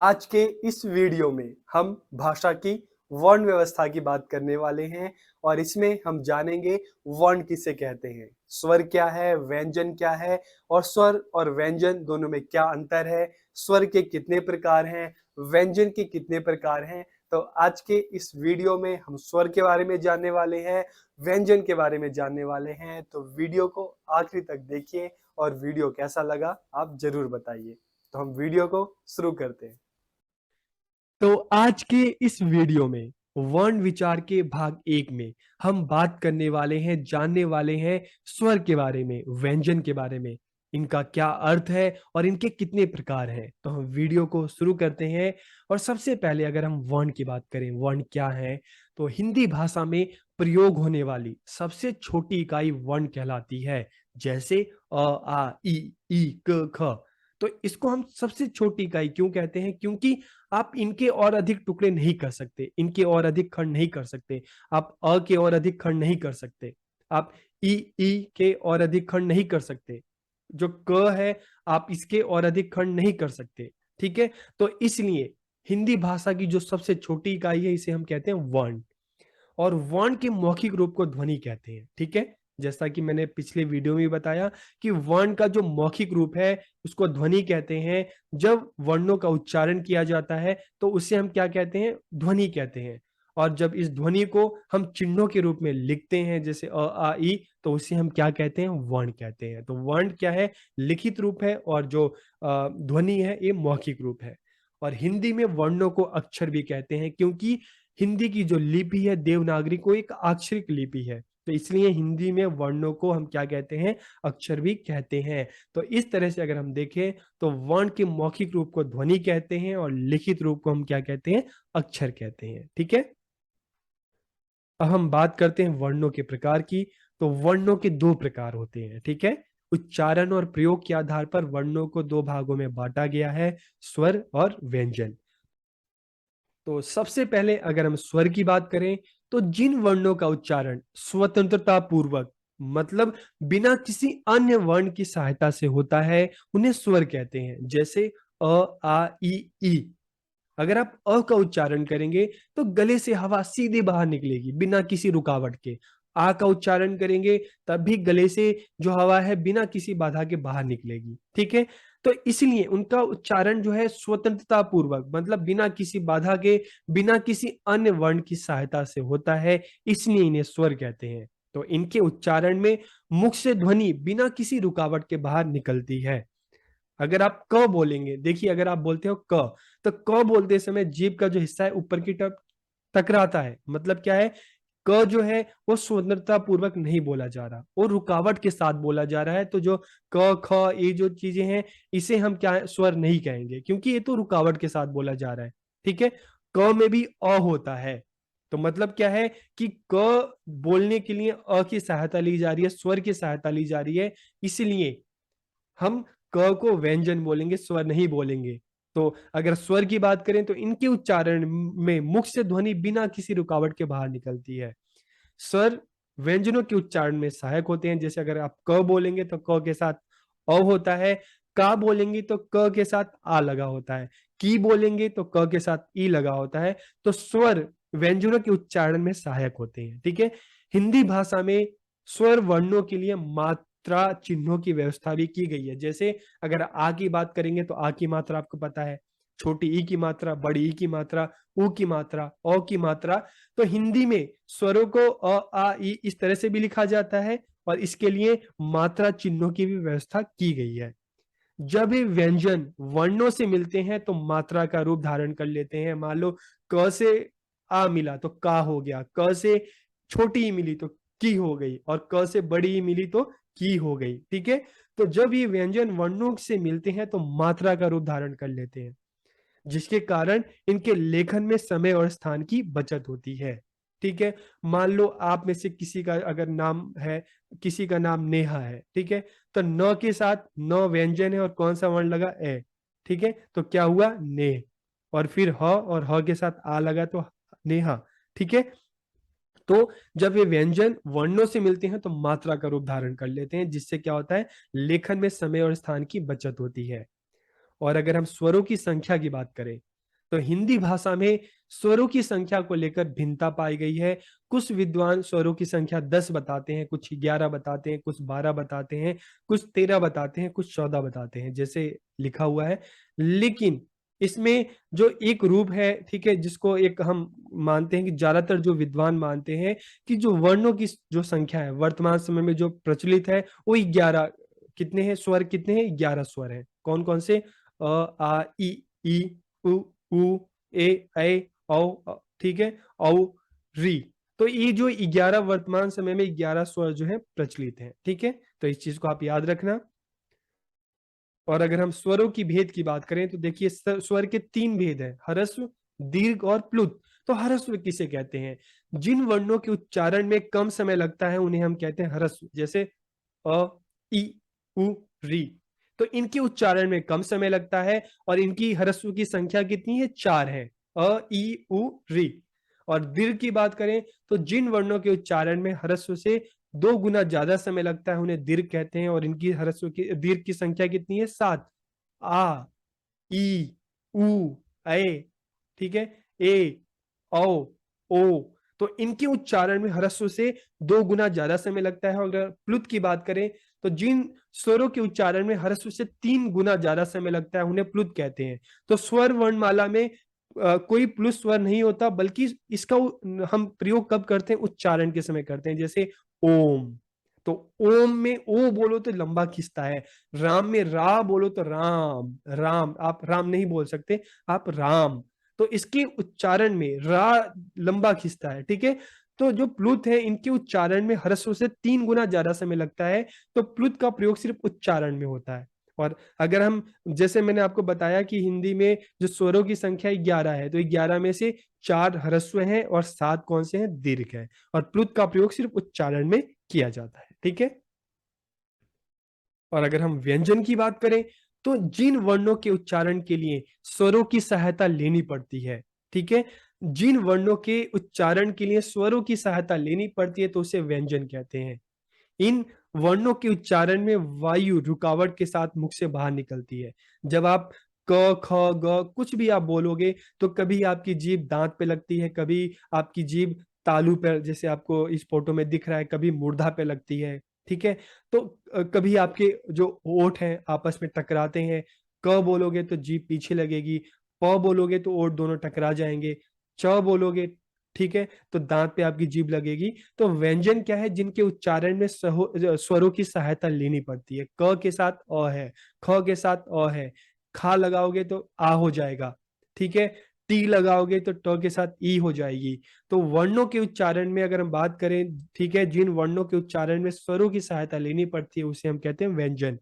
आज के इस वीडियो में हम भाषा की वर्ण व्यवस्था की बात करने वाले हैं और इसमें हम जानेंगे वर्ण किसे कहते हैं, स्वर क्या है, व्यंजन क्या है और स्वर और व्यंजन दोनों में क्या अंतर है, स्वर के कितने प्रकार हैं, व्यंजन के कितने प्रकार हैं। तो आज के इस वीडियो में हम स्वर के बारे में जानने वाले हैं, व्यंजन के बारे में जानने वाले हैं। तो वीडियो को आखिरी तक देखिए और वीडियो कैसा लगा आप जरूर बताइए। तो हम वीडियो को शुरू करते हैं। तो आज के इस वीडियो में वर्ण विचार के भाग 1 में हम बात करने वाले हैं, जानने वाले हैं स्वर के बारे में, व्यंजन के बारे में, इनका क्या अर्थ है और इनके कितने प्रकार हैं। तो हम वीडियो को शुरू करते हैं। और सबसे पहले अगर हम वर्ण की बात करें, वर्ण क्या है, तो हिंदी भाषा में प्रयोग होने वाली सबसे छोटी इकाई वर्ण कहलाती है। जैसे अ, आ, ई, क, ख। तो इसको हम सबसे छोटी इकाई क्यों कहते हैं? क्योंकि आप इनके और अधिक टुकड़े नहीं कर सकते, इनके और अधिक खंड नहीं कर सकते। आप अ के और अधिक खंड नहीं कर सकते, आप ई के और अधिक खंड नहीं कर सकते। जो क है आप इसके और अधिक खंड नहीं कर सकते। ठीक है, तो इसलिए हिंदी भाषा की जो सबसे छोटी इकाई है इसे हम कहते हैं वर्ण। और वर्ण के मौखिक रूप को ध्वनि कहते हैं। ठीक है, जैसा कि मैंने पिछले वीडियो में बताया कि वर्ण का जो मौखिक रूप है उसको ध्वनि कहते हैं। जब वर्णों का उच्चारण किया जाता है तो उसे हम क्या कहते हैं? ध्वनि कहते हैं। और जब इस ध्वनि को हम चिन्हों के रूप में लिखते हैं, जैसे अ आ इ, तो उसे हम क्या कहते हैं? वर्ण कहते हैं। तो वर्ण क्या है? लिखित रूप है और जो ध्वनि है ये मौखिक रूप है। और हिंदी में वर्णों को अक्षर भी कहते हैं, क्योंकि हिंदी की जो लिपि है देवनागरी को एक अक्षरिक लिपि है। तो इसलिए हिंदी में वर्णों को हम क्या कहते हैं? अक्षर भी कहते हैं। तो इस तरह से अगर हम देखें तो वर्ण के मौखिक रूप को ध्वनि कहते हैं और लिखित रूप को हम क्या कहते हैं? अक्षर कहते हैं। ठीक है, अब हम बात करते हैं वर्णों के प्रकार की। तो वर्णों के दो प्रकार होते हैं। ठीक है, उच्चारण और प्रयोग के आधार पर वर्णों को दो भागों में बांटा गया है, स्वर और व्यंजन। तो सबसे पहले अगर हम स्वर की बात करें तो जिन वर्णों का उच्चारण स्वतंत्रता पूर्वक, मतलब बिना किसी अन्य वर्ण की सहायता से होता है, उन्हें स्वर कहते हैं। जैसे अ आ ई। अगर आप अ का उच्चारण करेंगे तो गले से हवा सीधे बाहर निकलेगी बिना किसी रुकावट के। आ का उच्चारण करेंगे तब भी गले से जो हवा है बिना किसी बाधा के बाहर निकलेगी। ठीक है, तो इसलिए उनका उच्चारण जो है स्वतंत्रता पूर्वक, मतलब बिना किसी बाधा के, बिना किसी अन्य वर्ण की सहायता से होता है, इसलिए इन्हें स्वर कहते हैं। तो इनके उच्चारण में मुख से ध्वनि बिना किसी रुकावट के बाहर निकलती है। अगर आप क बोलेंगे, देखिए अगर आप बोलते हो क, तो क बोलते समय जीभ का जो हिस्सा है ऊपर की तरफ टकराता है। मतलब क्या है? क जो है वो स्वतंत्रता पूर्वक नहीं बोला जा रहा, वो रुकावट के साथ बोला जा रहा है। तो जो क ख ये जो चीजें हैं इसे हम क्या स्वर नहीं कहेंगे, क्योंकि ये तो रुकावट के साथ बोला जा रहा है। ठीक है, क में भी अ होता है। तो मतलब क्या है कि क बोलने के लिए अ की सहायता ली जा रही है, स्वर की सहायता ली जा रही है, इसलिए हम क को व्यंजन बोलेंगे, स्वर नहीं बोलेंगे। तो अगर स्वर की बात करें तो इनके उच्चारण में मुख से ध्वनि बिना किसी रुकावट के बाहर निकलती है। स्वर व्यंजनों के उच्चारण में सहायक होते हैं। जैसे अगर आप क बोलेंगे तो क के साथ अ होता है, का बोलेंगे तो क के साथ आ लगा होता है, की बोलेंगे तो क के साथ ई लगा होता है। तो स्वर व्यंजनों के उच्चारण में सहायक होते हैं। ठीक है, हिंदी भाषा में स्वर वर्णों के लिए मात्रा चिन्हों की व्यवस्था भी की गई है। जैसे अगर आ की बात करेंगे तो आ की मात्रा आपको पता है, छोटी ई की मात्रा, बड़ी ई की मात्रा, ऊ की मात्रा, औ की मात्रा। तो हिंदी में स्वरों को अ आ ई इस तरह से भी लिखा जाता है और इसके लिए मात्रा चिन्हों की भी व्यवस्था की गई है। जब ये व्यंजन वर्णों से मिलते हैं तो मात्रा का रूप धारण कर लेते हैं। मान लो क से आ मिला तो का हो गया, क से छोटी ई मिली तो की हो गई और क से बड़ी ई मिली तो की हो गई। ठीक है, तो जब ये व्यंजन वर्णों से मिलते हैं तो मात्रा का रूप धारण कर लेते हैं, जिसके कारण इनके लेखन में समय और स्थान की बचत होती है। ठीक है, मान लो आप में से किसी का अगर नाम है, किसी का नाम नेहा है। ठीक है, तो न के साथ न व्यंजन है और कौन सा वर्ण लगा? ए। ठीक है, तो क्या हुआ? ने। और फिर ह, और ह के साथ आ लगा तो नेहा। ठीक है, तो जब ये व्यंजन वर्णों से मिलते हैं तो मात्रा का रूप धारण कर लेते हैं, जिससे क्या होता है? लेखन में समय और स्थान की बचत होती है। और अगर हम स्वरों की संख्या की बात करें तो हिंदी भाषा में स्वरों की संख्या को लेकर भिन्नता पाई गई है। कुछ विद्वान स्वरों की संख्या 10 बताते हैं, कुछ 11 बताते हैं, कुछ 12 बताते हैं, कुछ 13 बताते हैं, कुछ 14 बताते हैं, जैसे लिखा हुआ है। लेकिन इसमें जो एक रूप है, ठीक है, जिसको एक हम मानते हैं कि ज्यादातर जो विद्वान मानते हैं कि जो वर्णों की जो संख्या है वर्तमान समय में जो प्रचलित है वो 11। कितने हैं स्वर, कितने हैं? 11 स्वर हैं। कौन कौन से? अ, आ, ई, उ, उ, ए, औ, ठीक है, औ, री। तो ये जो 11 वर्तमान समय में 11 स्वर जो है प्रचलित हैं, ठीक है। तो इस चीज को आप याद रखना। और अगर हम स्वरों की भेद की बात करें तो देखिए स्वर के 3 भेद हैं, ह्रस्व, दीर्घ और प्लुत। तो ह्रस्व किसे कहते हैं? जिन वर्णों के उच्चारण में कम समय लगता है उन्हें हम कहते हैं ह्रस्व, जैसे अ, ई, उ, री। तो इनके उच्चारण में कम समय लगता है और इनकी ह्रस्व की संख्या कितनी है? 4 है। अ, ई, उ, री। और दीर्घ की बात करें तो जिन वर्णों के उच्चारण में ह्रस्व से 2 गुना ज्यादा समय लगता है उन्हें दीर्घ कहते हैं, और इनकी ह्रस्व की दीर्घ की संख्या कितनी है? 7। आ, ई, उ, ए, ठीक है, ए, औ, ओ। तो इनके उच्चारण में ह्रस्व से 2 गुना ज्यादा समय लगता है। और अगर प्लुत की बात करें तो जिन स्वरों के उच्चारण में ह्रस्व से 3 गुना ज्यादा समय लगता है उन्हें प्लुत कहते हैं। तो स्वर वर्णमाला में कोई प्लुत स्वर नहीं होता, बल्कि इसका हम प्रयोग कब करते हैं? उच्चारण के समय करते हैं, जैसे ओम। तो ओम में ओ बोलो तो लंबा खिंचता है, राम में रा बोलो तो राम, राम आप राम नहीं बोल सकते, आप राम। तो इसके उच्चारण में रा लंबा खिंचता है, ठीक है। तो जो प्लुत है इनके उच्चारण में ह्रस्व से 3 गुना ज्यादा समय लगता है। तो प्लुत का प्रयोग सिर्फ उच्चारण में होता है। और अगर हम, जैसे मैंने आपको बताया कि हिंदी में जो स्वरों की संख्या 11 है, तो 11 में से 4 ह्रस्व हैं और 7 कौन से हैं? दीर्घ है। और प्लुत का प्रयोग सिर्फ उच्चारण में किया जाता है, ठीक है। और अगर हम व्यंजन की बात करें तो जिन वर्णों के उच्चारण के लिए स्वरों की सहायता लेनी पड़ती है, ठीक है, जिन वर्णों के उच्चारण के लिए स्वरों की सहायता लेनी पड़ती है तो उसे व्यंजन कहते हैं। इन वर्णों के उच्चारण में वायु रुकावट के साथ मुख से बाहर निकलती है। जब आप क, ख, ग कुछ भी आप बोलोगे तो कभी आपकी जीभ दांत पे लगती है, कभी आपकी जीभ तालू पे, जैसे आपको इस फोटो में दिख रहा है, कभी मूर्धा पे लगती है, ठीक है। तो कभी आपके जो होंठ हैं आपस में टकराते हैं। क बोलोगे तो जीभ पीछे लगेगी, प बोलोगे तो होंठ दोनों टकरा जाएंगे, च बोलोगे, ठीक है, तो दांत पे आपकी जीभ लगेगी। तो व्यंजन क्या है? जिनके उच्चारण में स्वरों की सहायता लेनी पड़ती है। क के साथ अ है, ख के साथ अ है, खा लगाओगे तो आ हो जाएगा, ठीक है, टी लगाओगे तो ट के साथ ई हो जाएगी। तो वर्णों के उच्चारण में अगर हम बात करें, ठीक है, जिन वर्णों के उच्चारण में स्वरों की सहायता लेनी पड़ती है उसे हम कहते हैं व्यंजन,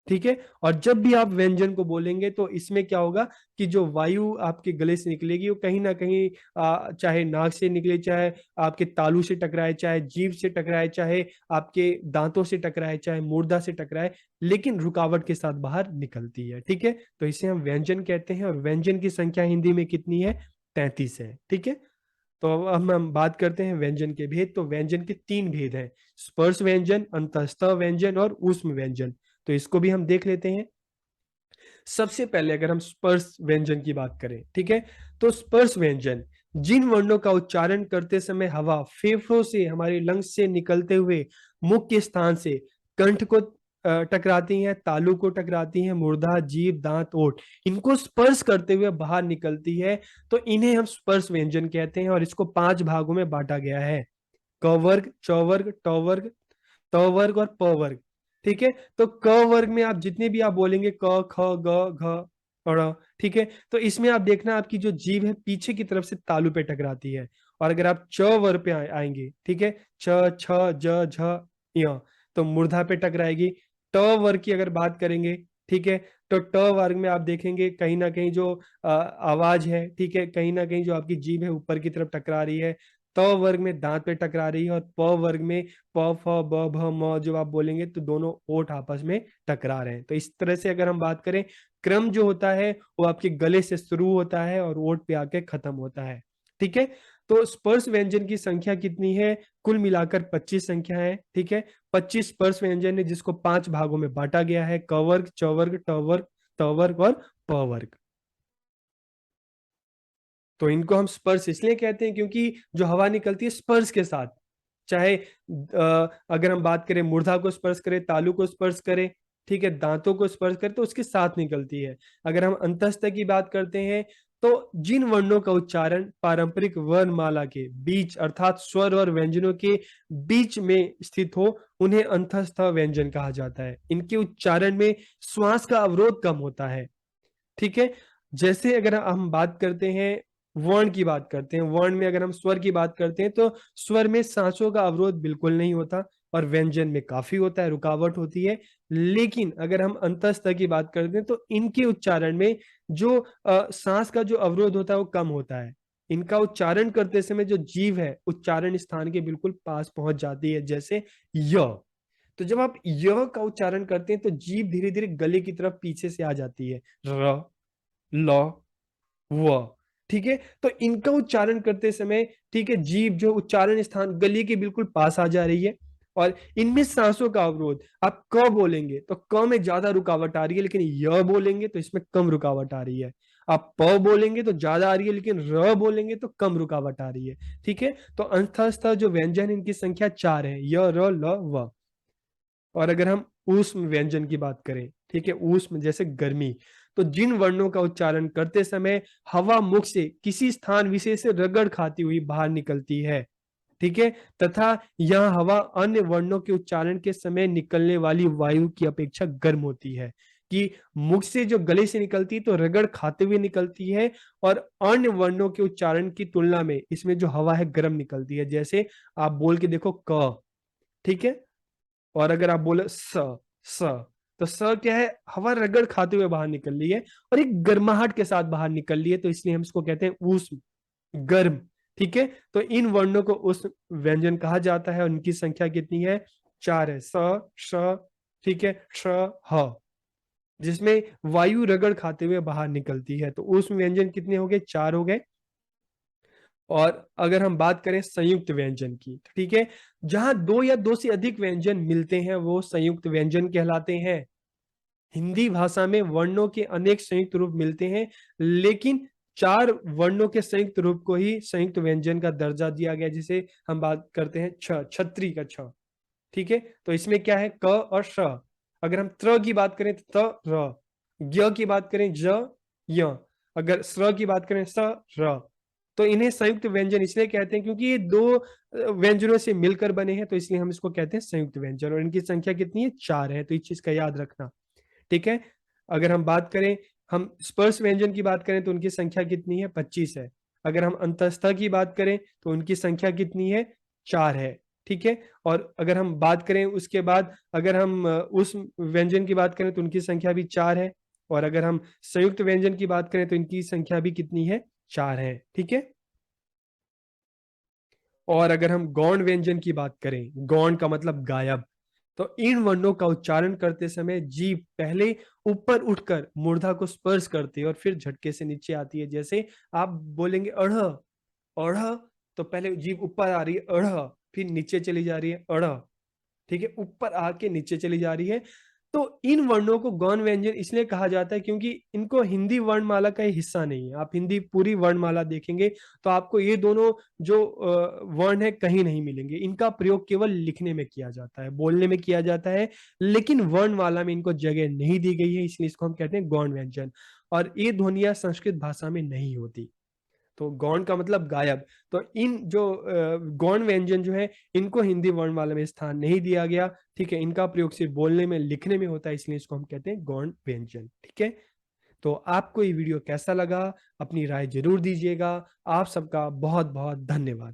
ठीक है। और जब भी आप व्यंजन को बोलेंगे तो इसमें क्या होगा कि जो वायु आपके गले से निकलेगी वो कहीं ना कहीं चाहे नाक से निकले, चाहे आपके तालू से टकराए, चाहे जीभ से टकराए, चाहे आपके दांतों से टकराए, चाहे मुर्दा से टकराए, लेकिन रुकावट के साथ बाहर निकलती है, ठीक है। तो इसे हम व्यंजन कहते हैं। और व्यंजन की संख्या हिंदी में कितनी है? 33 है, ठीक है। तो अब हम बात करते हैं व्यंजन के भेद। तो व्यंजन के 3 भेद हैं, स्पर्श व्यंजन, अंतःस्थ व्यंजन और ऊष्म व्यंजन। तो इसको भी हम देख लेते हैं। सबसे पहले अगर हम स्पर्श व्यंजन की बात करें, ठीक है, तो स्पर्श व्यंजन जिन वर्णों का उच्चारण करते समय हवा फेफड़ों से, हमारे लंग्स से निकलते हुए मुख के स्थान से कंठ को टकराती हैं, तालु को टकराती हैं, मुर्दा, जीभ, दांत, ओठ, इनको स्पर्श करते हुए बाहर निकलती है, तो इन्हें हम स्पर्श व्यंजन कहते हैं। और इसको 5 भागों में बांटा गया है, क वर्ग, च वर्ग, ट वर्ग, त वर्ग और प वर्ग, ठीक है। तो क वर्ग में आप जितने भी आप बोलेंगे क, ख, ग, घ और ङ, ठीक है, तो इसमें आप देखना आपकी जो जीभ है पीछे की तरफ से तालू पे टकराती है। और अगर आप च वर्ग पे आएंगे, ठीक है, छ, छ, ज, झ, य, तो मूर्धा पे टकराएगी। ट वर्ग की अगर बात करेंगे, ठीक है, तो ट वर्ग में आप देखेंगे कहीं ना कहीं जो आवाज है, ठीक है, कहीं ना कहीं जो आपकी जीभ है ऊपर की तरफ टकरा रही है। त वर्ग में दांत पे टकरा रही है। और प वर्ग में प, फ, ब, भ, म जो आप बोलेंगे तो दोनों ओठ आपस में टकरा रहे हैं। तो इस तरह से अगर हम बात करें, क्रम जो होता है वो आपके गले से शुरू होता है और ओठ पे आके खत्म होता है, ठीक है। तो स्पर्श व्यंजन की संख्या कितनी है? कुल मिलाकर 25 संख्या है, ठीक है। 25 स्पर्श व्यंजन है जिसको 5 भागों में बांटा गया है, क वर्ग, च वर्ग, ट वर्ग, त वर्ग और प वर्ग। तो इनको हम स्पर्श इसलिए कहते हैं क्योंकि जो हवा निकलती है स्पर्श के साथ, चाहे अगर हम बात करें मूर्धा को स्पर्श करें, तालु को स्पर्श करें, ठीक है, दांतों को स्पर्श करें तो उसके साथ निकलती है। अगर हम अंतस्थ की बात करते हैं तो जिन वर्णों का उच्चारण पारंपरिक वर्णमाला के बीच अर्थात स्वर और व्यंजनों के बीच में स्थित हो उन्हें अंतस्थ व्यंजन कहा जाता है। इनके उच्चारण में श्वास का अवरोध कम होता है, ठीक है। जैसे अगर हम बात करते हैं वर्ण की बात करते हैं, वर्ण में अगर हम स्वर की बात करते हैं तो स्वर में सांसों का अवरोध बिल्कुल नहीं होता और व्यंजन में काफी होता है, रुकावट होती है। लेकिन अगर हम अंतस्थ की बात करते हैं तो इनके उच्चारण में जो सांस का जो अवरोध होता है वो कम होता है। इनका उच्चारण करते समय जो जीभ है उच्चारण स्थान के बिल्कुल पास पहुंच जाती है, जैसे य। तो जब आप य का उच्चारण करते हैं तो जीभ धीरे धीरे गले की तरफ पीछे से आ जाती है, र, ल, व, ठीक है। तो इनका उच्चारण करते समय, ठीक है, जीभ जो उच्चारण स्थान गले के बिल्कुल पास आ जा रही है और इनमें सांसों का अवरोध, आप क बोलेंगे तो क में ज्यादा रुकावट आ रही है, लेकिन य बोलेंगे तो इसमें कम रुकावट आ रही है। आप प बोलेंगे तो ज्यादा आ रही है, लेकिन र बोलेंगे तो कम रुकावट आ रही है, ठीक है। तो अंतस्थ जो व्यंजन इनकी संख्या 4 है, य, र, ल, व। और अगर हम ऊष्म व्यंजन की बात करें, ठीक है, ऊष्म जैसे गर्मी, तो जिन वर्णों का उच्चारण करते समय हवा मुख से किसी स्थान विशेष से रगड़ खाती हुई बाहर निकलती है, ठीक है, तथा यह हवा अन्य वर्णों के उच्चारण के समय निकलने वाली वायु की अपेक्षा गर्म होती है। कि मुख से जो गले से निकलती है तो रगड़ खाते हुए निकलती है और अन्य वर्णों के उच्चारण की तुलना में इसमें जो हवा है गर्म निकलती है। जैसे आप बोल के देखो क, ठीक है, और अगर आप बोले स, तो स क्या है, हवा रगड़ खाते हुए बाहर निकल रही है और एक गर्माहट के साथ बाहर निकल रही है, तो इसलिए हम इसको कहते हैं ऊष्म, गर्म, ठीक है। तो इन वर्णों को उष्म व्यंजन कहा जाता है और उनकी संख्या कितनी है, 4 है, स, श, ठीक है, श, ह, जिसमें वायु रगड़ खाते हुए बाहर निकलती है। तो उष्म व्यंजन कितने हो गए, 4 हो गए। और अगर हम बात करें संयुक्त व्यंजन की, ठीक है, जहां 2 या 2 से अधिक व्यंजन मिलते हैं वो संयुक्त व्यंजन कहलाते हैं। हिंदी भाषा में वर्णों के अनेक संयुक्त रूप मिलते हैं, लेकिन 4 वर्णों के संयुक्त रूप को ही संयुक्त व्यंजन का दर्जा दिया गया। जिसे हम बात करते हैं छतरी का छ, ठीक है। तो इसमें क्या है, क और श। अगर हम त्र की बात करें तो त, र, ज्ञ की बात करें ज, य, अगर स्र की बात करें स, र। तो इन्हें संयुक्त व्यंजन इसलिए कहते हैं क्योंकि ये 2 व्यंजनों से मिलकर बने हैं, तो इसलिए हम इसको कहते हैं संयुक्त व्यंजन। और इनकी संख्या कितनी है, 4 है, तो इस चीज का याद रखना, ठीक है। अगर हम बात करें, हम स्पर्श व्यंजन की बात करें तो उनकी संख्या कितनी है, 25 है। अगर हम अंतस्थ की बात करें तो उनकी संख्या कितनी है, 4 है, ठीक है। और अगर हम बात करें उसके बाद, अगर हम उस व्यंजन की बात करें तो उनकी संख्या भी 4 है। और अगर हम संयुक्त व्यंजन की बात करें तो इनकी संख्या भी कितनी है, 4 है, ठीक है। और अगर हम गौण व्यंजन की बात करें, गौण का मतलब गायब, तो इन वर्णों का उच्चारण करते समय जीभ पहले ऊपर उठकर मूर्धा को स्पर्श करती है और फिर झटके से नीचे आती है। जैसे आप बोलेंगे अढ़, अढ़, तो पहले जीभ ऊपर आ रही है अढ़, फिर नीचे चली जा रही है अढ़, ठीक है, ऊपर आके नीचे चली जा रही है। तो इन वर्णों को गौण व्यंजन इसलिए कहा जाता है क्योंकि इनको हिंदी वर्णमाला का हिस्सा नहीं है। आप हिंदी पूरी वर्णमाला देखेंगे तो आपको ये दोनों जो वर्ण है कहीं नहीं मिलेंगे। इनका प्रयोग केवल लिखने में किया जाता है, बोलने में किया जाता है, लेकिन वर्णमाला में इनको जगह नहीं दी गई है, इसलिए इसको हम कहते हैं गौण व्यंजन। और ये ध्वनियां संस्कृत भाषा में नहीं होती। तो गौण का मतलब गायब। तो इन जो गौण व्यंजन जो है इनको हिंदी वर्णमाला में स्थान नहीं दिया गया, ठीक है। इनका प्रयोग सिर्फ बोलने में, लिखने में होता है, इसलिए इसको हम कहते हैं गौण व्यंजन, ठीक है। तो आपको ये वीडियो कैसा लगा, अपनी राय जरूर दीजिएगा। आप सबका बहुत बहुत धन्यवाद।